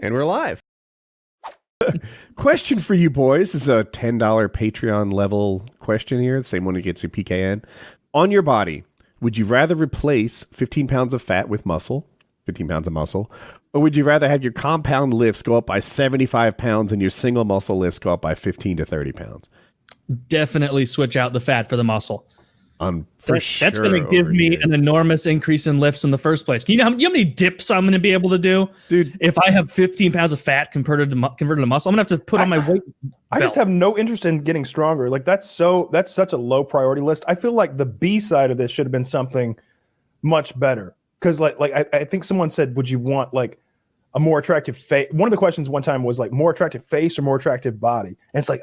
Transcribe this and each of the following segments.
And we're live. Question for you boys. This is a $10 Patreon level question here. The same one that gets your PKN. On your body, would you rather replace 15 pounds of fat with muscle, 15 pounds of muscle, or would you rather have your compound lifts go up by 75 pounds and your single muscle lifts go up by 15 to 30 pounds? Definitely switch out the fat for the muscle. That's going to give me an enormous increase in lifts in the first place. You know how many dips I'm going to be able to do? Dude, if I have 15 pounds of fat converted to muscle, I'm going to have to put on my weight belt. I just have no interest in getting stronger. Like that's such a low priority list. I feel like the B side of this should have been something much better. Because I think someone said, would you want like a more attractive face? One of the questions one time was like more attractive face or more attractive body. And it's like,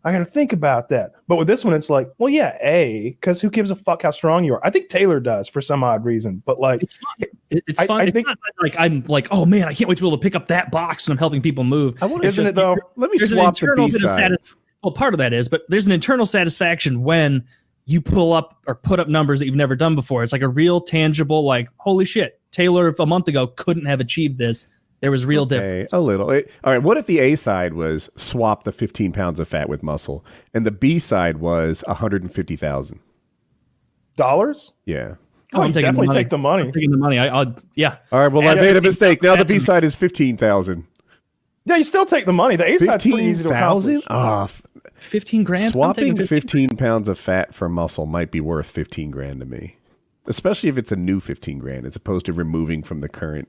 I got to think about that. But with this one, it's like, well, yeah, because who gives a fuck how strong you are? I think Taylor does for some odd reason. But like, it's fun. It's fun. It's not like I'm like, oh man, I can't wait to be able to pick up that box and I'm helping people move. Isn't it though? Let me swap the B side. Well, part of that is, but there's an internal satisfaction when you pull up or put up numbers that you've never done before. It's like a real tangible, like, holy shit, Taylor a month ago couldn't have achieved this. There was real difference. A little. All right. What if the A side was swap the 15 pounds of fat with muscle, and the B side was $150,000? Yeah. Oh, I'm definitely take the money. I'm taking the money. Yeah. All right. Well, I made a mistake. Now the B side is 15,000. Yeah, you still take the money. The A side's pretty easy to accomplish. 15 grand. Swapping 15 pounds of fat for muscle might be worth 15 grand to me, especially if it's a new 15 grand as opposed to removing from the current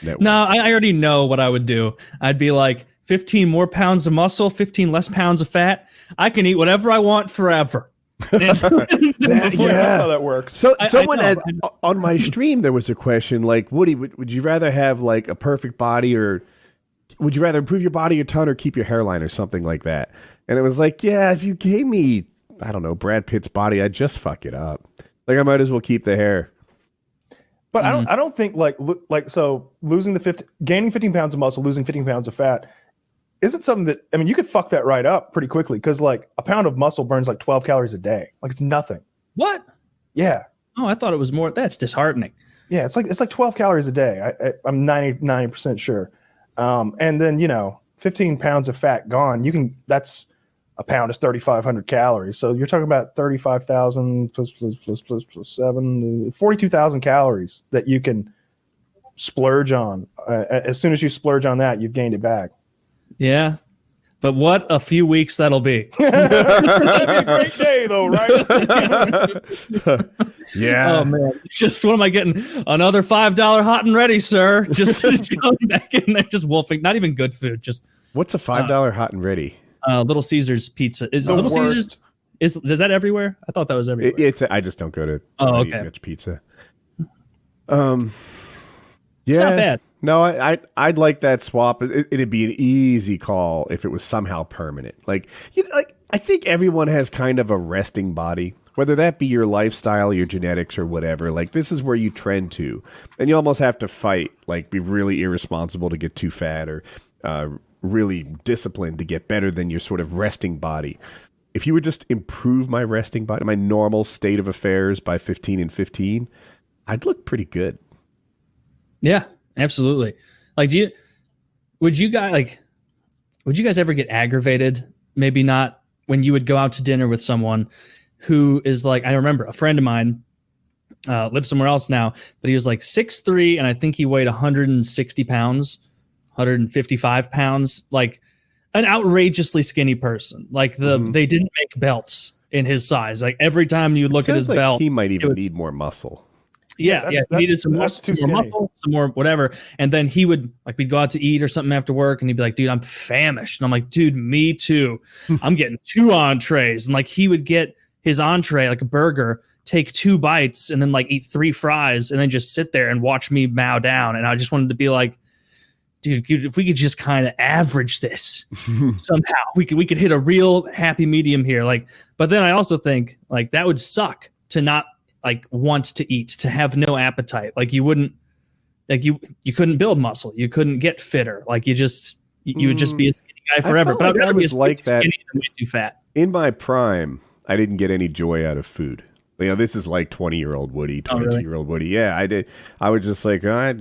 network. No, I already know what I would do. I'd be like 15 more pounds of muscle, 15 less pounds of fat. I can eat whatever I want forever. That's how that works. So on my stream, there was a question like, Woody, would you rather have like a perfect body, or would you rather improve your body a ton or keep your hairline or something like that? And it was like, yeah, if you gave me, I don't know, Brad Pitt's body, I'd just fuck it up. Like I might as well keep the hair. But I don't think so gaining 15 pounds of muscle, losing 15 pounds of fat isn't something that, I mean, you could fuck that right up pretty quickly because like a pound of muscle burns like 12 calories a day. Like it's nothing. What? Yeah. Oh, I thought it was more. That's disheartening. Yeah. It's like 12 calories a day. I'm 90% sure. And then, 15 pounds of fat gone, that's a pound is 3,500 calories. So you're talking about 35,000 plus 7, 42,000 calories that you can splurge on. As soon as you splurge on that, you've gained it back. Yeah. But what a few weeks that'll be. That'd be a great day though, right? Yeah. Oh man. Just what am I getting? Another $5 hot and ready, sir. Just going back in there, just wolfing. Not even good food. Just what's a $5 hot and ready? Little Caesars pizza. Is the Little worst. Caesars? Is that everywhere? I thought that was everywhere. I just don't go to eat much pizza. It's not bad. No, I'd like that swap. It'd be an easy call if it was somehow permanent. Like I think everyone has kind of a resting body, whether that be your lifestyle, your genetics, or whatever. Like this is where you trend to, and you almost have to fight, like be really irresponsible to get too fat, or really disciplined to get better than your sort of resting body. If you would just improve my resting body, my normal state of affairs by 15 and 15, I'd look pretty good. Yeah, absolutely. Like, would you guys ever get aggravated? Maybe not when you would go out to dinner with someone who is like, I remember a friend of mine lives somewhere else now, but he was like 6'3", and I think he weighed 160 pounds, 155 pounds, like an outrageously skinny person. Like they didn't make belts in his size. Like every time you look at his belt, he might even need more muscle. Yeah, he needed some more muscle, some more whatever. And then he would, like, we'd go out to eat or something after work, and he'd be like, dude, I'm famished. And I'm like, dude, me too. I'm getting 2 entrees. And like he would get his entree, like a burger, take 2 bites, and then like eat 3 fries, and then just sit there and watch me mow down. And I just wanted to be like, dude, if we could just kind of average this somehow, we could hit a real happy medium here. Like, but then I also think like that would suck to not like want to eat, to have no appetite. Like you wouldn't, like you couldn't build muscle. You couldn't get fitter. Like you would just be a skinny guy forever. But I'd rather be like that. Skinny than way too fat. In my prime, I didn't get any joy out of food. This is like 20-year-old Woody, 22-year-old Woody. Yeah, I did. I was just like, I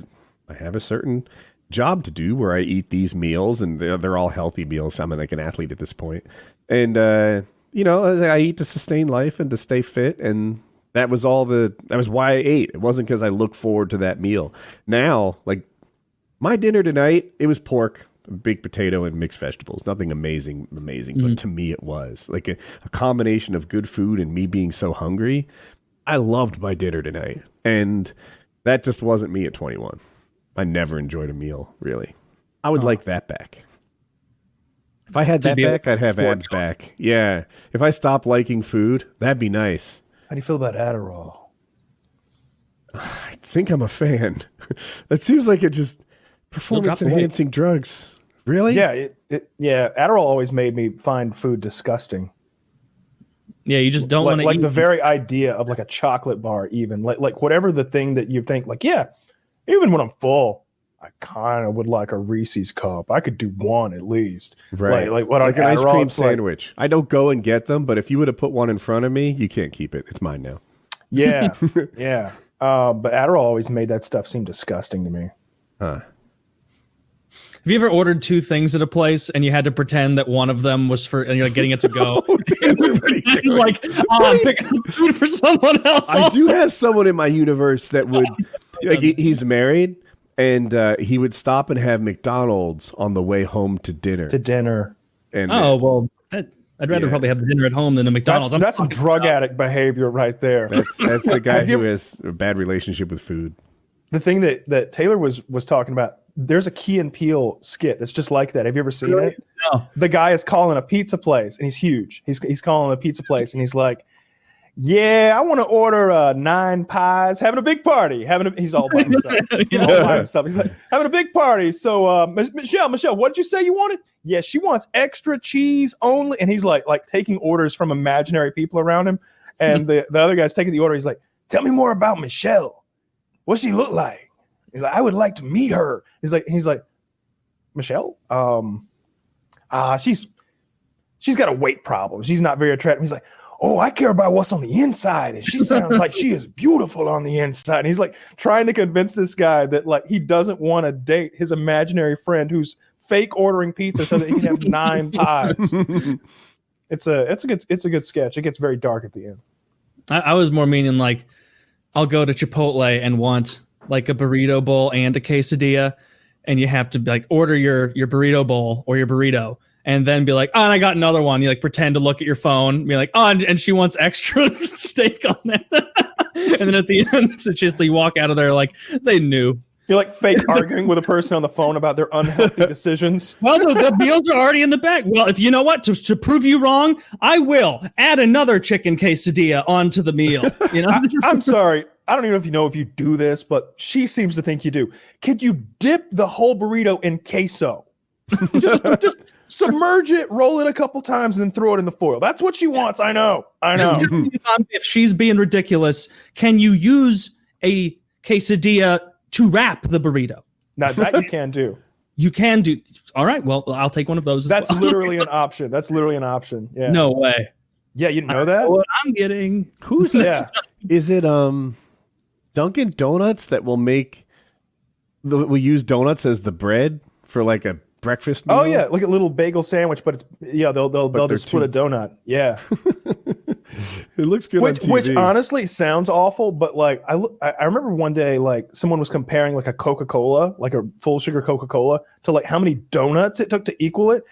have a certain job to do where I eat these meals, and they're all healthy meals. I'm like an athlete at this point, and I eat to sustain life and to stay fit, and that was why I ate. It wasn't because I look forward to that meal. Now, like my dinner tonight, it was pork, baked potato, and mixed vegetables. Nothing amazing, but to me it was like a combination of good food and me being so hungry. I loved my dinner tonight, and that just wasn't me at 21. I never enjoyed a meal, really. I would like that back. If I had that back, I'd have abs back. Yeah. If I stopped liking food, that'd be nice. How do you feel about Adderall? I think I'm a fan. That seems like it just performance-enhancing drugs. Really? Yeah. Adderall always made me find food disgusting. Yeah, you just don't want to like eat. the very idea of like a chocolate bar, even like whatever the thing that you think, like, yeah, even when I'm full, I kind of would like a Reese's cup. I could do one at least. Right. Like an ice cream sandwich. I don't go and get them, but if you would have put one in front of me, you can't keep it. It's mine now. Yeah. Yeah. But Adderall always made that stuff seem disgusting to me. Huh. Have you ever ordered two things at a place and you had to pretend that one of them was for, and you're like getting it to go? Like, I'm picking up food for someone else. I do have someone in my universe that would, like, he's married, and he would stop and have McDonald's on the way home to dinner. And I'd rather probably have the dinner at home than a McDonald's. That's some drug addict behavior right there. That's the guy who has a bad relationship with food. The thing that Taylor was talking about, there's a Key and Peele skit that's just like that. Have you ever seen it? No. The guy is calling a pizza place, and he's huge. He's calling a pizza place, and he's like, yeah, I want to order 9 pies, having a big party. He's all by himself. He's like, having a big party. So, Michelle, what did you say you wanted? Yeah, she wants extra cheese only. And he's like taking orders from imaginary people around him. And the other guy's taking the order. He's like, tell me more about Michelle. What's she look like? He's like, I would like to meet her. He's like, Michelle? She's got a weight problem. She's not very attractive. He's like, oh, I care about what's on the inside. And she sounds like she is beautiful on the inside. And he's like trying to convince this guy that like he doesn't want to date his imaginary friend who's fake ordering pizza so that he can have 9 pies. It's a good sketch. It gets very dark at the end. I was more meaning like I'll go to Chipotle and want like a burrito bowl and a quesadilla, and you have to like order your burrito bowl or your burrito and then be like, oh, and I got another one. You like pretend to look at your phone, be like, oh, and she wants extra steak on that. And then at the end, it's just you walk out of there like they knew. You're like fake arguing with a person on the phone about their unhealthy decisions. Well, the meals are already in the bag. Well, if you know what, to prove you wrong, I will add another chicken quesadilla onto the meal. You know, I'm sorry. I don't even know if you know if you do this, but she seems to think you do. Could you dip the whole burrito in queso? just submerge it, roll it a couple times, and then throw it in the foil. That's what she wants. I know. If she's being ridiculous, can you use a quesadilla to wrap the burrito? Now that you can do. You can do. All right. Well, I'll take one of those. That's literally an option. Yeah. No way. Yeah, you didn't know that? What I'm getting. Who's yeah. Is it Dunkin' Donuts that will use donuts as the bread for like a breakfast meal? Oh yeah, like a little bagel sandwich, but they'll just put a donut. Yeah. It looks good on TV. Which honestly sounds awful, but like I remember one day like someone was comparing like a Coca-Cola, like a full sugar Coca-Cola, to like how many donuts it took to equal it.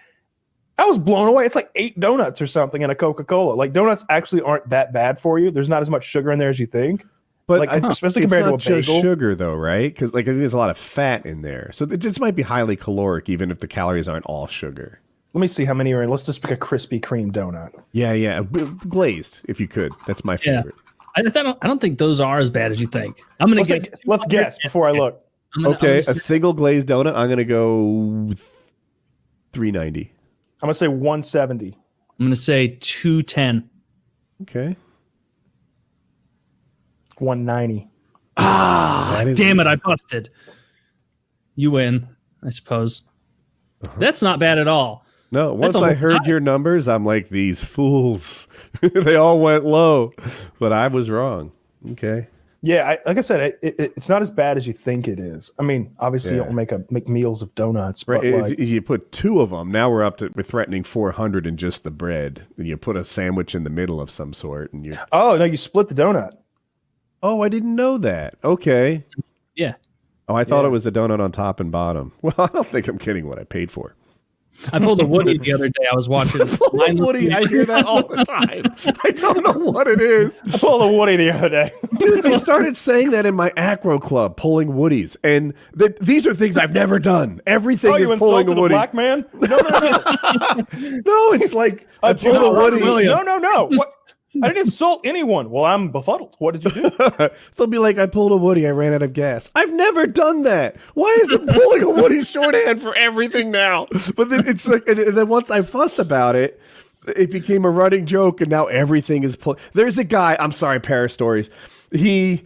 I was blown away. It's like 8 donuts or something in a Coca-Cola. Like donuts actually aren't that bad for you. There's not as much sugar in there as you think. But like, especially compared to a bagel. It's not just sugar though, right? Because like I think there's a lot of fat in there. So it just might be highly caloric even if the calories aren't all sugar. Let me see how many are in. Let's just pick a Krispy Kreme donut. Yeah. Glazed, if you could. That's my favorite. I don't think those are as bad as you think. I'm going to guess. Let's guess before I look. A single glazed donut, I'm going to go $3.90. I'm going to say $1.70. I'm going to say $2.10. Okay. $1.90. Damn it, I busted. You win, I suppose. That's not bad at all. No, once I heard your numbers, I'm like, these fools. They all went low, but I was wrong. Okay. Yeah, like I said, it's not as bad as you think it is. I mean, obviously, you don't make meals of donuts, but right. You put 2 of them. Now we're threatening 400 in just the bread. And you put a sandwich in the middle of some sort, and you. Oh no, you split the donut. Oh, I didn't know that. Okay. Yeah. Oh, I thought it was a donut on top and bottom. Well, I don't think I'm getting what I paid for. I pulled a Woody the other day. I was watching Woody. I hear that all the time. I don't know what it is. I pulled a Woody the other day. Dude, they started saying that in my acro club, pulling Woodies. And these are things I've never done. Everything is pulling a Woody. Black man? No. No, it's like I pulled a Woody. No. What? I didn't insult anyone. Well, I'm befuddled. What did you do? They'll be like, I pulled a Woody. I ran out of gas. I've never done that. Why is it pulling a Woody shorthand for everything now? But then it's like, and then once I fussed about it, it became a running joke, and now everything is pulled. There's a guy. I'm sorry, Para Stories. He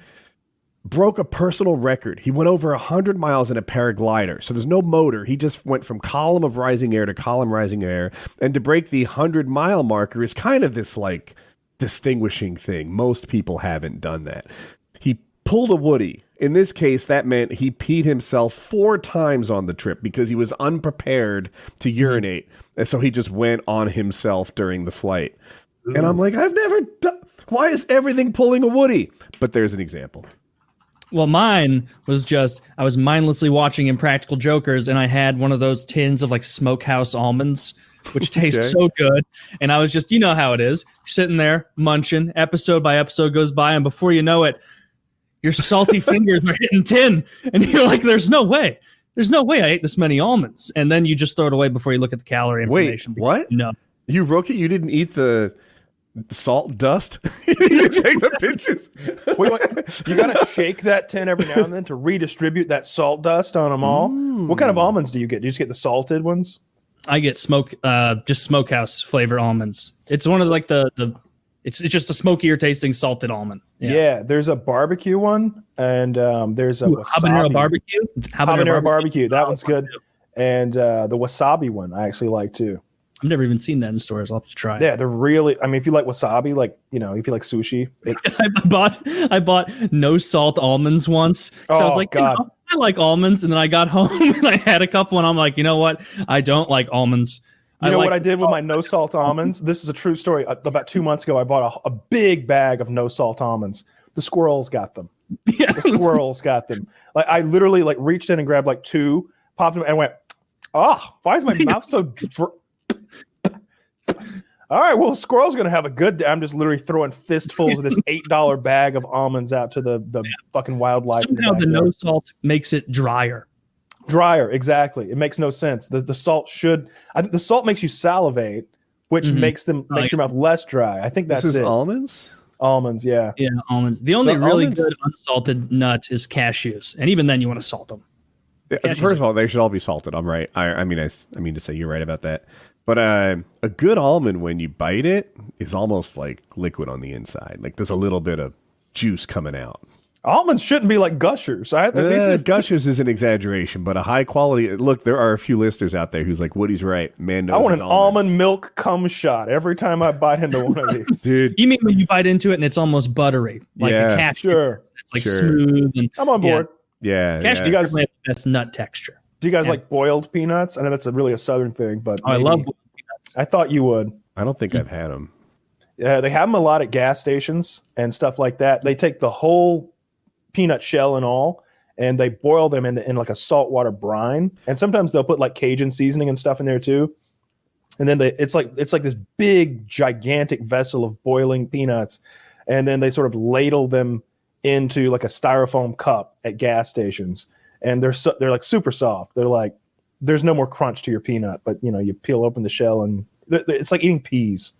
broke a personal record. He went over 100 miles in a paraglider. So there's no motor. He just went from column of rising air to column rising air. And to break the 100-mile marker is kind of this like distinguishing thing. Most people haven't done that. He pulled a Woody. In this case, that meant he peed himself 4 times on the trip because he was unprepared to urinate. And so he just went on himself during the flight. Ooh. And I'm like, I've never done. Why is everything pulling a Woody? But there's an example. Well, mine was just, I was mindlessly watching Impractical Jokers, and I had one of those tins of like smokehouse almonds, which taste so good. And I was just, you know how it is, sitting there munching, episode by episode goes by, and before you know it, your salty fingers are hitting tin, and you're like, there's no way I ate this many almonds. And then you just throw it away before you look at the calorie information. Wait, what? No. You rookie, you didn't eat the salt dust? You didn't take the pinches? Wait, you gotta shake that tin every now and then to redistribute that salt dust on them all. What kind of almonds do you get? Do you just get the salted ones? I get just smokehouse flavored almonds. It's one of like it's just a smokier tasting salted almond. Yeah, there's a barbecue one, and there's a habanero barbecue. Habanero barbecue. That one's good. And the wasabi one I actually like too. I've never even seen that in stores. I'll have to try it. Yeah, they're really. I mean, if you like wasabi, like if you like sushi, I bought no salt almonds once. So I was like, God. I like almonds, and then I got home and I had a couple, and I'm like, you know what? I don't like almonds. You know what I did with my no salt almonds? This is a true story. About 2 months ago, I bought a big bag of no salt almonds. The squirrels got them. Yeah. The squirrels got them. Like I literally like reached in and grabbed like 2, popped them, and went, why is my mouth so all right, well, the squirrel's going to have a good day. I'm just literally throwing fistfuls of this $8 bag of almonds out to the fucking wildlife. Somehow the no salt makes it drier. Drier, exactly. It makes no sense. The salt the salt makes you salivate, which makes your mouth less dry. I think that's this is it. Almonds? Almonds, yeah. Yeah, almonds. The only really good unsalted nut is cashews. And even then you want to salt them. First of all, they should all be salted. I'm right. I mean to say you're right about that. But a good almond, when you bite it, is almost like liquid on the inside. Like there's a little bit of juice coming out. Almonds shouldn't be like Gushers. Gushers is an exaggeration, but a high quality. Look, there are a few listeners out there who's like, Woody's right. Man knows I want his an almonds. almond milk cum shot every time I bite into one of these. Dude. You mean when you bite into it and it's almost buttery, like a cashew? Sure. It's like smooth. And I'm on board. Yeah. Cashew guys have the best nut texture. Do you guys like boiled peanuts? I know that's really a southern thing, but I love boiled peanuts. I thought you would. I don't think I've had them. Yeah, they have them a lot at gas stations and stuff like that. They take the whole peanut shell and all, and they boil them in like a saltwater brine. And sometimes they'll put like Cajun seasoning and stuff in there too. And then it's like this big, gigantic vessel of boiling peanuts, and then they sort of ladle them into like a styrofoam cup at gas stations. And they're like super soft. They're like, there's no more crunch to your peanut, but you peel open the shell and it's like eating peas.